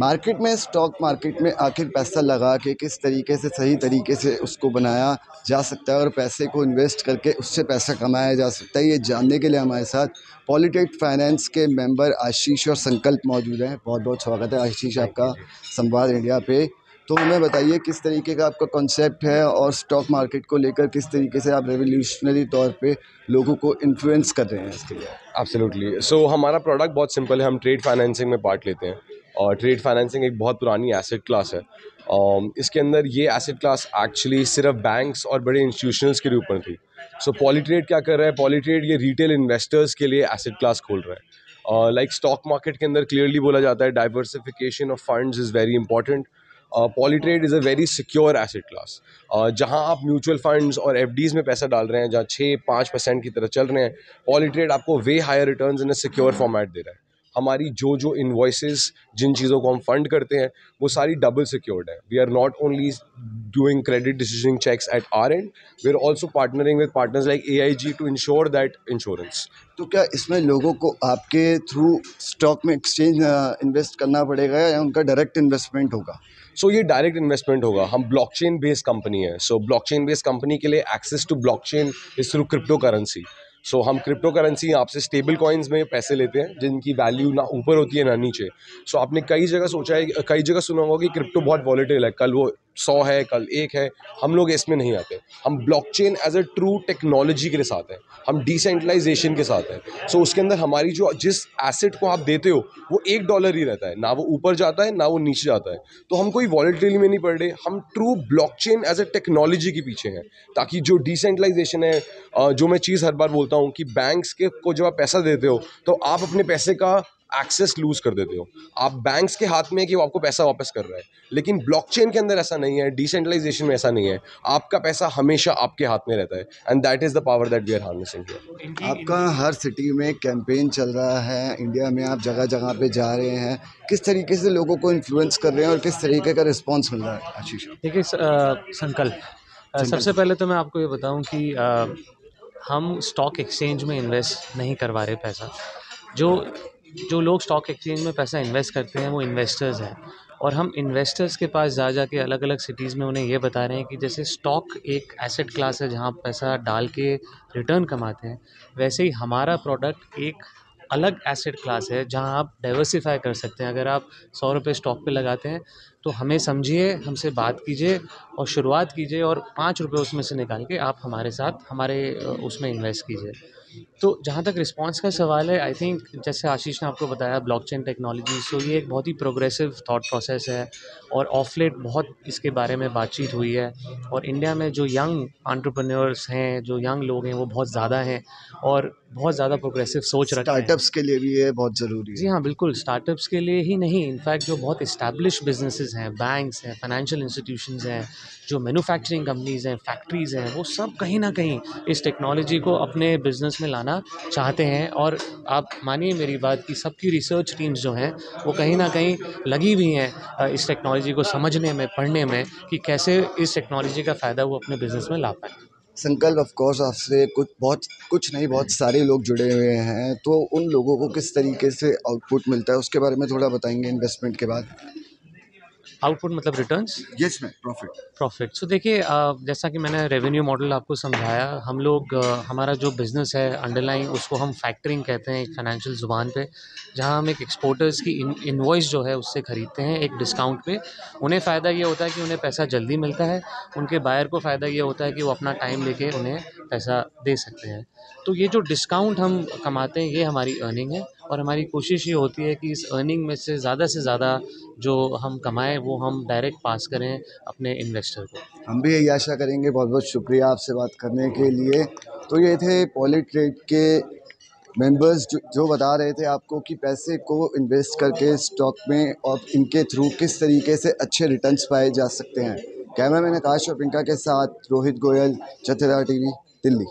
Market में, stock market में आखिर पैसा लगा के किस तरीके से, सही तरीके से उसको बनाया जा सकता है और पैसे को इन्वेस्ट करके उससे पैसा कमाया जा सकता है, ये जानने के लिए हमारे साथ पॉलिट्रेड फाइनेंस के मेंबर आशीष और संकल्प मौजूद हैं। बहुत बहुत स्वागत है आशीष आपका संवाद इंडिया पे। तो हमें बताइए किस तरीके का आपका कॉन्सेप्ट है और स्टॉक मार्केट को लेकर किस तरीके से आप रेवोल्यूशनरी तौर पे लोगों को इन्फ्लुएंस कर रहे हैं इसके लिए। एब्सोल्युटली। सो हमारा प्रोडक्ट बहुत सिंपल है। हम ट्रेड फाइनेंसिंग में पार्ट लेते हैं और ट्रेड फाइनेंसिंग एक बहुत पुरानी एसेट क्लास है। इसके अंदर ये एसेट क्लास एक्चुअली सिर्फ बैंक्स और बड़े इंस्टीट्यूशंस के ऊपर थी। सो पॉलीट्रेड क्या कर रहा है, पॉलीट्रेड ये रिटेल इन्वेस्टर्स के लिए एसेट क्लास खोल रहा है। लाइक स्टॉक मार्केट के अंदर क्लियरली बोला जाता है diversification of funds is very important. Polytrade is a very secure asset class. जहां आप म्यूचुअल फंड्स और एफडीज़ में पैसा डाल रहे हैं, जहां 6-5% की तरह चल रहे हैं, पॉलीट्रेड आपको way higher returns in a secure format दे रहा है। हमारी जो इन्वॉइसेस, जिन चीज़ों को हम फंड करते हैं, वो सारी डबल सिक्योर्ड है। We are not only doing credit decision checks at our end, we are also partnering with partners like AIG to insure that insurance. तो क्या इसमें लोगों को आपके थ्रू स्टॉक में एक्सचेंज इन्वेस्ट करना पड़ेगा या उनका डायरेक्ट इन्वेस्टमेंट होगा? सो ये डायरेक्ट इन्वेस्टमेंट होगा। हम ब्लॉकचेन बेस्ड कंपनी है। सो ब्लॉकचेन बेस्ड कंपनी के लिए access to blockchain is through crypto currency. So हम क्रिप्टो करेंसी आपसे स्टेबल कॉइन्स में पैसे लेते हैं जिनकी वैल्यू ना ऊपर होती है ना नीचे। सो आपने कई जगह सोचा है, कई जगह सुना होगा कि क्रिप्टो बहुत वॉलेटाइल है, कल वो 100 है, कल 1 है। हम लोग इसमें नहीं आते। हम blockchain as a true technology के साथ हैं, हम डिसेंट्रलाइजेशन के साथ हैं। सो उसके अंदर हमारी जो जिस एसेट को आप देते हो वो $1 ही रहता है, ना वो ऊपर जाता है ना वो नीचे जाता है। तो हम कोई वॉलेटिलिटी में नहीं पड़ रहे, हम true blockchain as a technology के पीछे हैं, ताकि जो डिसेंट्रलाइजेशन है, जो मैं चीज़ हर बार बोलता हूँ कि बैंक्स के को जब आप पैसा देते हो तो आप अपने पैसे का एक्सेस लूज कर देते हो। आप बैंक्स के हाथ में है कि वो आपको पैसा वापस कर रहा है, लेकिन ब्लॉकचेन के अंदर ऐसा नहीं है, डिसेंट्रलाइजेशन में ऐसा नहीं है। आपका पैसा हमेशा आपके हाथ में रहता है and that is the power that we are harnessing here. आपका हर सिटी में कैंपेन चल रहा है, इंडिया में आप जगह जगह पे जा रहे हैं, किस तरीके से लोगों को इन्फ्लुएंस कर रहे हैं और किस तरीके का रिस्पांस मिल रहा है आशीष? देखिए संकल्प, सबसे पहले तो मैं आपको ये बताऊं कि हम स्टॉक एक्सचेंज में इन्वेस्ट नहीं करवा रहे पैसा। जो जो लोग स्टॉक एक्सचेंज में पैसा इन्वेस्ट करते हैं वो इन्वेस्टर्स हैं, और हम इन्वेस्टर्स के पास जा के अलग अलग सिटीज़ में उन्हें ये बता रहे हैं कि जैसे स्टॉक एक एसेट क्लास है जहां आप पैसा डाल के रिटर्न कमाते हैं, वैसे ही हमारा प्रोडक्ट एक अलग एसेट क्लास है जहां आप डाइवर्सिफाई कर सकते हैं। अगर आप 100 रुपये स्टॉक पे लगाते हैं तो हमें समझिए, हमसे बात कीजिए और शुरुआत कीजिए, और 5 रुपये उसमें से निकाल के आप हमारे साथ हमारे उसमें इन्वेस्ट कीजिए। तो जहाँ तक रिस्पॉन्स का सवाल है, आई थिंक जैसे आशीष ने आपको बताया ब्लॉकचेन टेक्नोलॉजी, सो ये एक बहुत ही प्रोग्रेसिव थॉट प्रोसेस है, और ऑफ लेट बहुत इसके बारे में बातचीत हुई है। और इंडिया में जो यंग एंटरप्रेन्योर्स हैं, जो यंग लोग हैं, वो बहुत ज़्यादा हैं और बहुत ज़्यादा प्रोग्रेसिव सोच रखते हैं। स्टार्टअप्स के लिए भी ये बहुत ज़रूरी जी है। हाँ, बिल्कुल, स्टार्टअप्स के लिए ही नहीं, इनफैक्ट जो बहुत इस्टैब्लिश बिज़नेसेस हैं, बैंक्स हैं, फाइनेंशियल इंस्टीट्यूशंस हैं, जो मैन्युफैक्चरिंग कंपनीज़ हैं, फैक्ट्रीज़ हैं, वो सब कहीं न कहीं इस टेक्नोलॉजी को अपने बिज़नेस में लाना चाहते हैं। और आप मानिए मेरी बात कि सबकी रिसर्च टीम्स जो हैं, वो कहीं न कहीं लगी हुई हैं इस टेक्नोलॉजी को समझने में, पढ़ने में, कि कैसे इस टेक्नोलॉजी का फ़ायदा वो अपने बिज़नेस में ला पाएँ। संकल्प, ऑफ कोर्स आपसे कुछ नहीं, बहुत सारे लोग जुड़े हुए हैं, तो उन लोगों को किस तरीके से आउटपुट मिलता है उसके बारे में थोड़ा बताएंगे इन्वेस्टमेंट के बाद? आउटपुट मतलब returns? Yes ma'am, profit. Profit, so देखिए, जैसा कि मैंने रेवेन्यू मॉडल आपको समझाया, हम लोग हमारा जो बिज़नेस है अंडरलाइंग, उसको हम फैक्टरिंग कहते हैं एक फाइनेंशियल ज़ुबान पे, जहां हम एक एक्सपोर्टर्स की इनवॉइस जो है उससे ख़रीदते हैं एक डिस्काउंट पे। उन्हें फ़ायदा ये होता है कि उन्हें पैसा जल्दी मिलता है, उनके बायर को फ़ायदा ये होता है कि वो अपना टाइम लेके उन्हें पैसा दे सकते हैं। तो ये जो डिस्काउंट हम कमाते हैं, ये हमारी अर्निंग है, और हमारी कोशिश ये होती है कि इस अर्निंग में से ज़्यादा जो हम कमाएँ वो हम डायरेक्ट पास करें अपने इन्वेस्टर को। हम भी यही आशा करेंगे। बहुत बहुत शुक्रिया आपसे बात करने के लिए। तो ये थे पॉलीट्रेड के मेंबर्स जो बता रहे थे आपको कि पैसे को इन्वेस्ट करके स्टॉक में और इनके थ्रू किस तरीके से अच्छे रिटर्न्स पाए जा सकते हैं। कैमरामैन आकाश और प्रियंका के साथ रोहित गोयल, चतरा टीवी, दिल्ली।